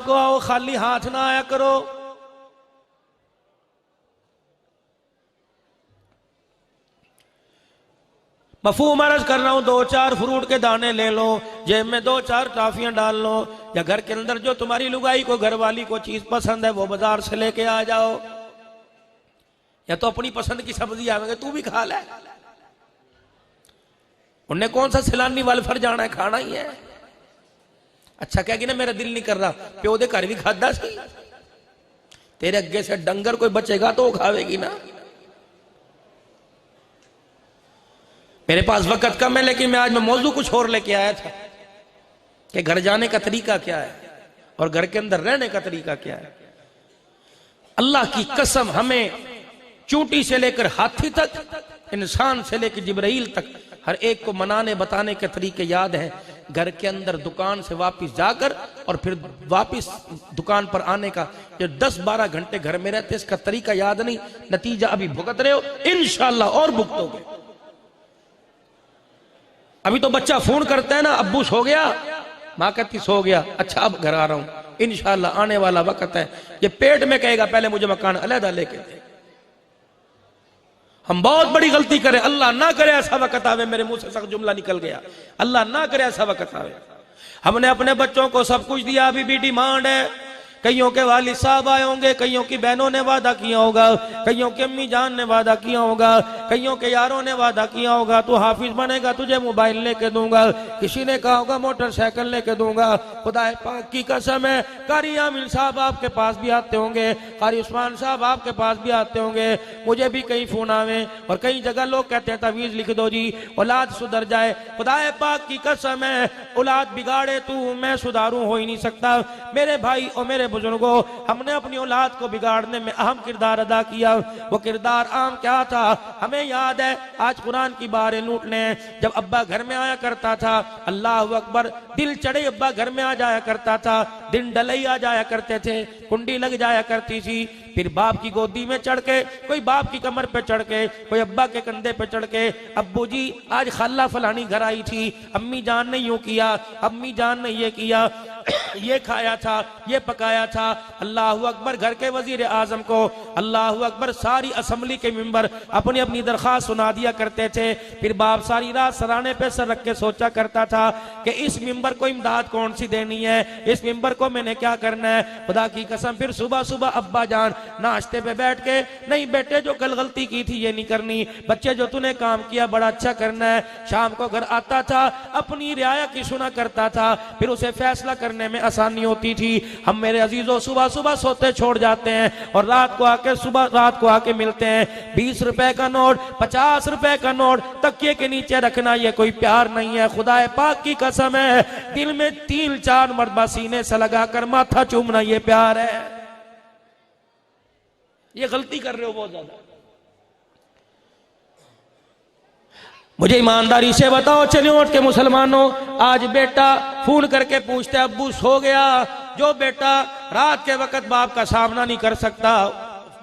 को आओ, खाली हाथ ना आया करो। मफहूम अर्ज कर रहा हूं, 2-4 फ्रूट के दाने ले लो, जेब में 2-4 टॉफियां डाल लो, या घर के अंदर जो तुम्हारी लुगाई को, घरवाली को चीज पसंद है वो बाजार से लेके आ जाओ, या तो अपनी पसंद की सब्जी आवेंगे तू भी खा ले। उन्हें कौन सा सिलानी वाल फर जाना है, खाना ही है। अच्छा कहेगी ना मेरा दिल नहीं कर रहा, प्यो दे घर भी खादा सी, तेरे अगे से डंगर कोई बचेगा तो वो खावेगी ना। मेरे पास वक्त कम है, लेकिन मैं मौजू कुछ और लेके आया था कि घर जाने का तरीका क्या है और घर के अंदर रहने का तरीका क्या है। अल्लाह की कसम, हमें चूंटी से लेकर हाथी तक, इंसान से लेकर जिब्राइल तक, हर एक को मनाने बताने के तरीके याद हैं। घर के अंदर दुकान से वापस जाकर और फिर वापस दुकान पर आने का, जो 10-12 घंटे घर में रहते इसका तरीका याद नहीं, नतीजा अभी भुगत रहे हो, इंशाअल्लाह और भुगतोगे। अभी तो बच्चा फोन करता है ना, अब्बू सो गया, माँ कहती सो गया, अच्छा अब घर आ रहा हूं, इंशाअल्लाह आने वाला वक्त है, ये पेट में कहेगा पहले मुझे मकान अलहदा लेके दे। हम बहुत बड़ी गलती करें, अल्लाह ना करे ऐसा वक्त आवे, मेरे मुंह से सख्त जुमला निकल गया, अल्लाह ना करे ऐसा वक्त आवे। हमने अपने बच्चों को सब कुछ दिया, अभी भी डिमांड है। कईयों के वालिद साहब आए होंगे, कईयों की बहनों ने वादा किया होगा, कईयों की अम्मी जान ने वादा किया होगा, कईयों के यारों ने वादा किया होगा तू हाफिज बनेगा, तुझे मोबाइल लेके दूंगा, किसी ने कहा होगा मोटरसाइकिल लेके दूंगा। खुदा पाक की कसम है, कारी आमिर साहब आपके पास भी आते होंगे, कारी उस्मान साहब आपके पास भी आते होंगे, मुझे भी कई फोन आवे और कई जगह लोग कहते हैं तवीज लिख दो जी, औलाद सुधर जाए। खुदा पाक की कसम है, औलाद बिगाड़े तू, मैं सुधारू हो ही नहीं सकता। मेरे भाई और मेरे बुजुर्गों, हमने अपनी औलाद को बिगाड़ने में अहम किरदार अदा किया। वो किरदार आम क्या था हमें याद है। आज कुरान की बारें लूटने, जब अब्बा घर में आया करता था, अल्लाह अकबर, दिल चढ़े अब्बा घर में आ जाया करता था, दिन डले आ जाया करते थे, कुंडी लग जाया करती थी, फिर बाप की गोदी में चढ़ के, कोई बाप की कमर पे चढ़ के, कोई अब्बा के कंधे पे चढ़ के, अब्बू जी आज खाला फलानी घर आई थी, अम्मी जान ने यूं किया, अम्मी जान ने ये किया, ये खाया था, ये पकाया था। अल्लाह अकबर, घर के वजीर आजम को अल्लाह अकबर सारी असेंबली के मेंबर अपनी अपनी दरखास्त सुना दिया करते थे। फिर बाप सारी रात सराहने पे सर रख के सोचा करता था कि इस मेंबर को इमदाद कौन सी देनी है, इस मेंबर को मैंने क्या करना है। खुदा की कसम, फिर सुबह सुबह अब्बा जान नाश्ते पे बैठ के, नहीं बेटे जो कल गलती की थी ये नहीं करनी, बच्चे जो तूने काम किया बड़ा अच्छा करना है। शाम को घर आता था, अपनी रियाया की सुना करता था, फिर उसे फैसला करने में आसानी होती थी। हम मेरे अजीजों सुबह सुबह सोते छोड़ जाते हैं और रात को आके मिलते हैं। 20 रुपए का नोट, 50 रुपए का नोट तकिए के नीचे रखना ये कोई प्यार नहीं है। खुदा पाक की कसम है, दिल में 3-4 मरतबा सीने से लगाकर माथा चूमना ये प्यार है। ये गलती कर रहे हो बहुत ज्यादा। मुझे ईमानदारी से बताओ, चलिए उठ के मुसलमानों, आज बेटा फोन करके पूछते अब्बू सो गया। जो बेटा रात के वक्त बाप का सामना नहीं कर सकता,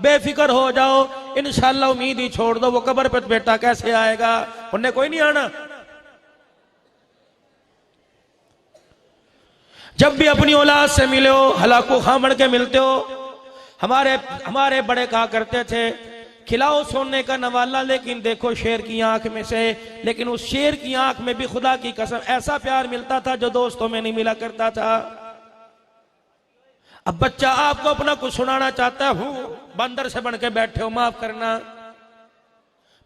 बेफिक्र हो जाओ, इंशाअल्लाह उम्मीद ही छोड़ दो, वो कब्र पे बेटा कैसे आएगा, उन्हें कोई नहीं आना। जब भी अपनी औलाद से मिले हो, हलाको खामड़ के मिलते हो। हमारे बड़े कहा करते थे, खिलाओ सोने का नवाला लेकिन देखो शेर की आंख में से, लेकिन उस शेर की आंख में भी खुदा की कसम ऐसा प्यार मिलता था जो दोस्तों में नहीं मिला करता था। अब बच्चा आपको अपना कुछ सुनाना चाहता हूं, बंदर से बन के बैठे हो, माफ करना,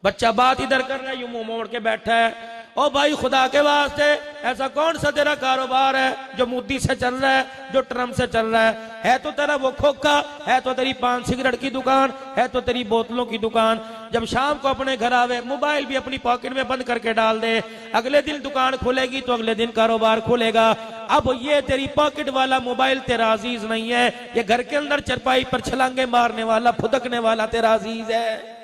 बच्चा बात इधर कर रहा है, यूं मुंह मोड़ के बैठा है। ओ भाई खुदा के वास्ते, ऐसा कौन सा तेरा कारोबार है जो मुद्दी से चल रहा है, जो ट्रम से चल रहा है तो तेरा वो खोखा, है तो तेरी पान सिगरेट की दुकान, है तो तेरी बोतलों की दुकान। जब शाम को अपने घर आवे, मोबाइल भी अपनी पॉकेट में बंद करके डाल दे, अगले दिन दुकान खुलेगी तो अगले दिन कारोबार खुलेगा। अब ये तेरी पॉकेट वाला मोबाइल तेरा अजीज नहीं है, ये घर के अंदर चरपाई पर छलांगे मारने वाला, फुदकने वाला तेरा अजीज है।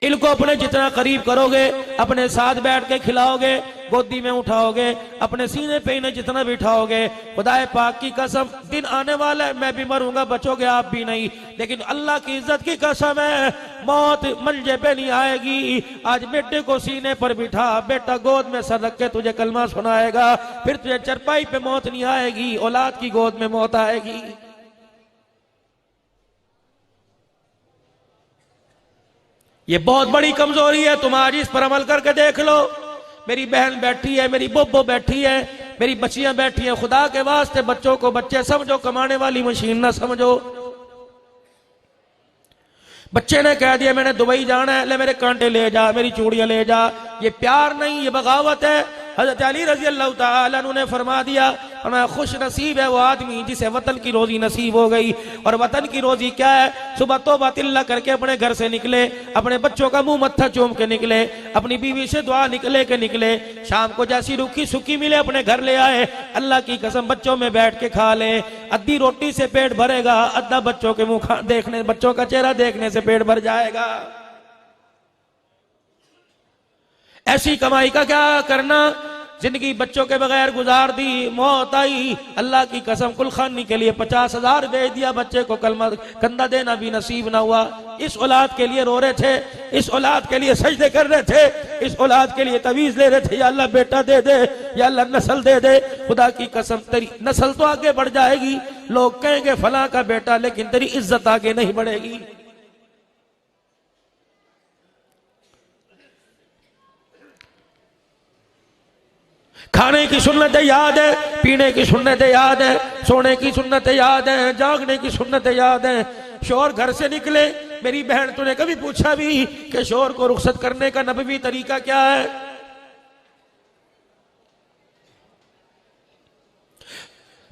इनको अपने जितना करीब करोगे, अपने साथ बैठ के खिलाओगे, गोदी में उठाओगे, अपने सीने पे इन्हें जितना भी उठाओगे, खुदाए पाक की कसम दिन आने वाला है मैं भी मरूंगा, बचोगे आप भी नहीं, लेकिन अल्लाह की इज्जत की कसम है मौत मंजे पे नहीं आएगी। आज बेटे को सीने पर बिठा, बेटा गोद में सर रख के तुझे कलमा सुनाएगा, फिर तुझे चरपाई पे मौत नहीं आएगी, औलाद की गोद में मौत आएगी। ये बहुत बड़ी कमजोरी है, तुम आज इस पर अमल करके देख लो। मेरी बहन बैठी है, मेरी बोबो बैठी है, मेरी बच्चियां बैठी हैं, खुदा के वास्ते बच्चों को बच्चे समझो, कमाने वाली मशीन ना समझो। बच्चे ने कह दिया मैंने दुबई जाना है, ले मेरे कांटे ले जा, मेरी चूड़ियां ले जा, ये प्यार नहीं, ये बगावत है। हजरत अली रजी अल्लाह तआला अन्हु ने फरमा दिया, फरमाया खुश नसीब है वो आदमी जिसे वतन की रोजी नसीब हो गई। और वतन की रोजी क्या है? सुबह तौबा तिल्ला करके अपने घर से निकले, अपने बच्चों का मुंह मत्था चूम के निकले, अपनी बीवी से दुआ निकले, शाम को जैसी रूखी सूखी मिले अपने घर ले आए, अल्लाह की कसम बच्चों में बैठ के खा ले। अद्धी रोटी से पेट भरेगा, अद्धा बच्चों के मुंह देखने, बच्चों का चेहरा देखने से पेट भर जाएगा। ऐसी कमाई का क्या करना, जिंदगी बच्चों के बगैर गुजार दी, मौत आई, अल्लाह की कसम कुलखानी के लिए 50,000 भेज दिया, बच्चे को कलमा कंधा देना भी नसीब ना हुआ। इस औलाद के लिए रो रहे थे, इस औलाद के लिए सजदे कर रहे थे, इस औलाद के लिए तवीज ले रहे थे, या अल्लाह बेटा दे दे, या अल्लाह नस्ल दे दे। खुदा की कसम तेरी नस्ल तो आगे बढ़ जाएगी, लोग कहेंगे फलां का बेटा, लेकिन तेरी इज्जत आगे नहीं बढ़ेगी। खाने की सुन्नत याद है, पीने की सुन्नत याद है, सोने की सुन्नत याद है, जागने की सुन्नत याद है। शोर घर से निकले, मेरी बहन तूने कभी पूछा भी कि शोर को रुखसत करने का नबवी तरीका क्या है?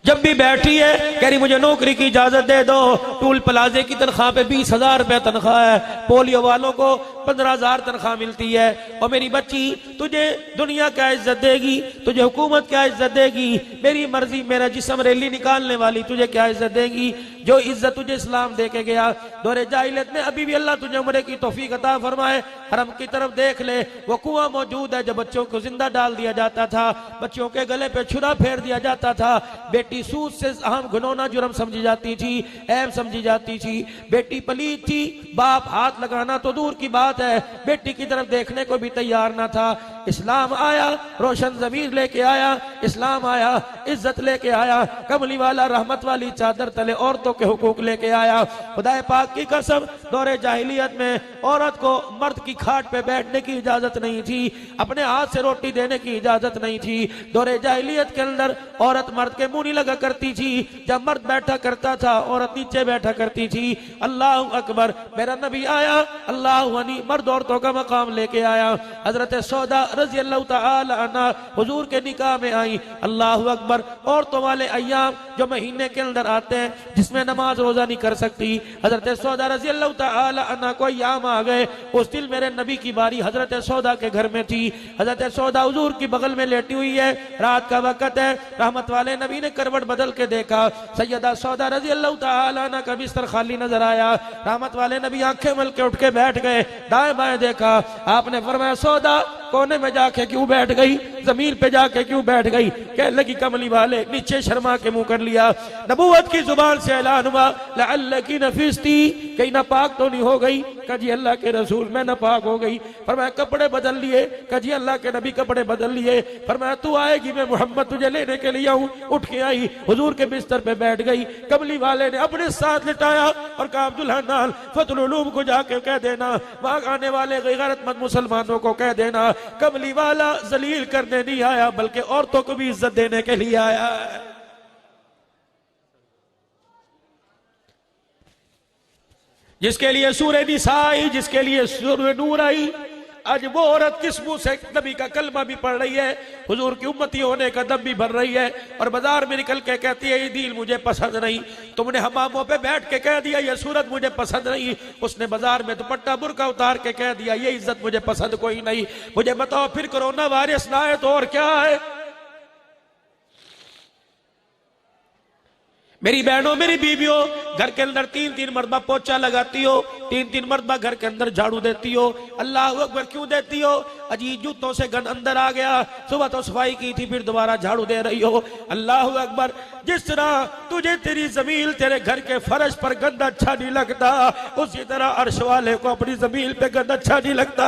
जब भी बैठी है कह रही मुझे नौकरी की इजाजत दे दो, टूल प्लाजे की तनख्वाह पे 20,000 रुपया तनख्वाह है, पोलियो वालों को 15,000 तनख्वाह मिलती है। और मेरी बच्ची तुझे दुनिया क्या इज्जत देगी, तुझे हुकूमत क्या इज्जत देगी, मेरी मर्जी मेरा जिस्म रैली निकालने वाली तुझे क्या इज्जत देगी? जो इज्जत तुझे इस्लाम दे के गया दौरे जाहिलियत में, अभी भी अल्लाह तुझे उम्र की तौफीक अता फरमाए। हरम की तरफ देख ले, वो कुआं मौजूद है, जब बच्चों को जिंदा डाल दिया जाता था, बच्चों के गले पे छुरा फेर दिया जाता था। बेटी सूद से अहम घिनौना जुर्म समझी जाती थी, ऐब समझी जाती थी, बेटी पलीद थी, बाप हाथ लगाना तो दूर की बात है, बेटी की तरफ देखने को भी तैयार ना था। इस्लाम आया, रोशन ज़मीर लेके आया, इस्लाम आया, इज्जत लेके आया, कमली वाला रहमत वाली चादर तले औरतों के हुकूक लेके आया। खुदाए पाक की कसम, दौरे जाहिलियत में औरत को मर्द की खाट पे बैठने की इजाजत नहीं थी, अपने हाथ से रोटी देने की इजाजत नहीं थी। दौरे जाहिलियत के अंदर औरत मर्द के मुंह नहीं लगा करती थी, जब मर्द बैठा करता था औरत नीचे बैठा करती थी। अल्लाह अकबर, मेरा नबी आया, अल्लाह वनी मर्द औरतों का मकाम लेके आया। हजरत सौदा रजी अल्लाह तआला अन्हा हुजूर के निकाह में आई। अल्लाह अकबर, औरतों वाले अय्याम जो महीने के अंदर आते हैं जिसमें नमाज रोजा नहीं कर सकती, हजरत सौदा रजी अल्लाह तआला अन्हा को अय्याम आ गए। उस दिन मेरे नबी की बारी हजरत सौदा के घर में थी। हजरत सौदा हुजूर की बगल में लेटी हुई है, रात का वक्त है, रहमत वाले नबी ने करवट बदल के देखा, सैयदा सौदा रजी अल्लाह तआला अन्हा का बिस्तर खाली नजर आया। रहमत वाले नबी आंखें मल के उठ के बैठ गए, दाएं बाएं देखा, आपने फरमाया सौदा कोने में जाके क्यों बैठ गई, जमीन पे जाके क्यों बैठ गई? कहने लगी कमली वाले, नीचे शर्मा के मुंह कर लिया। नबूवत की जुबान से ऐलान हुआ, लअल्लकी नफिस्ती, कहीं नापाक तो नहीं हो गई? कहा जी अल्लाह के रसूल मैं नापाक हो गई। फरमाया कपड़े बदल लिए? कहा जी अल्लाह के नबी कपड़े बदल लिए। फरमाया तू आएगी, मैं मोहम्मद तुझे लेने के लिए आऊं। उठ के आई, हुजूर के बिस्तर पे बैठ गई। कमली वाले ने अपने साथ लिटाया और कहा अब्दुल्ला नाल फतुल उलूम को जाके कह देना, वहां आने वाले गैरतमंद मुसलमानों को कह देना, कमली वाला जलील करने नहीं आया बल्कि औरतों को भी इज्जत देने के लिए आया है। जिसके लिए सूरह निसा आई, जिसके लिए सूरह नूर आई, आज वो औरत किस मुंह से नबी का कलमा भी पढ़ रही है, हुजूर की उम्मती होने का दम भी भर रही है, और बाजार में निकल के कहती है ये दीन मुझे पसंद नहीं। तुमने हमामों पे बैठ के कह दिया ये सूरत मुझे पसंद नहीं, उसने बाजार में दुपट्टा बुर्का उतार के कह दिया ये इज्जत मुझे पसंद कोई नहीं। मुझे बताओ फिर कोरोना वायरस ना है तो और क्या है? मेरी बहनों, मेरी बीवियों, घर के अंदर 3-3 मरतबा पोछा लगाती हो, 3-3 मरतबा घर के अंदर झाड़ू देती हो, अल्लाह अकबर क्यों देती हो? अजी जूतों से गंद अंदर आ गया, सुबह तो सफाई की थी, फिर दोबारा झाड़ू दे रही हो। अल्लाह अकबर, जिस तरह तुझे तेरी जमीन तेरे घर के फर्श पर गंद अच्छा नहीं लगता, उसी तरह अर्श वाले को अपनी जमीन पे गंद अच्छा नहीं लगता।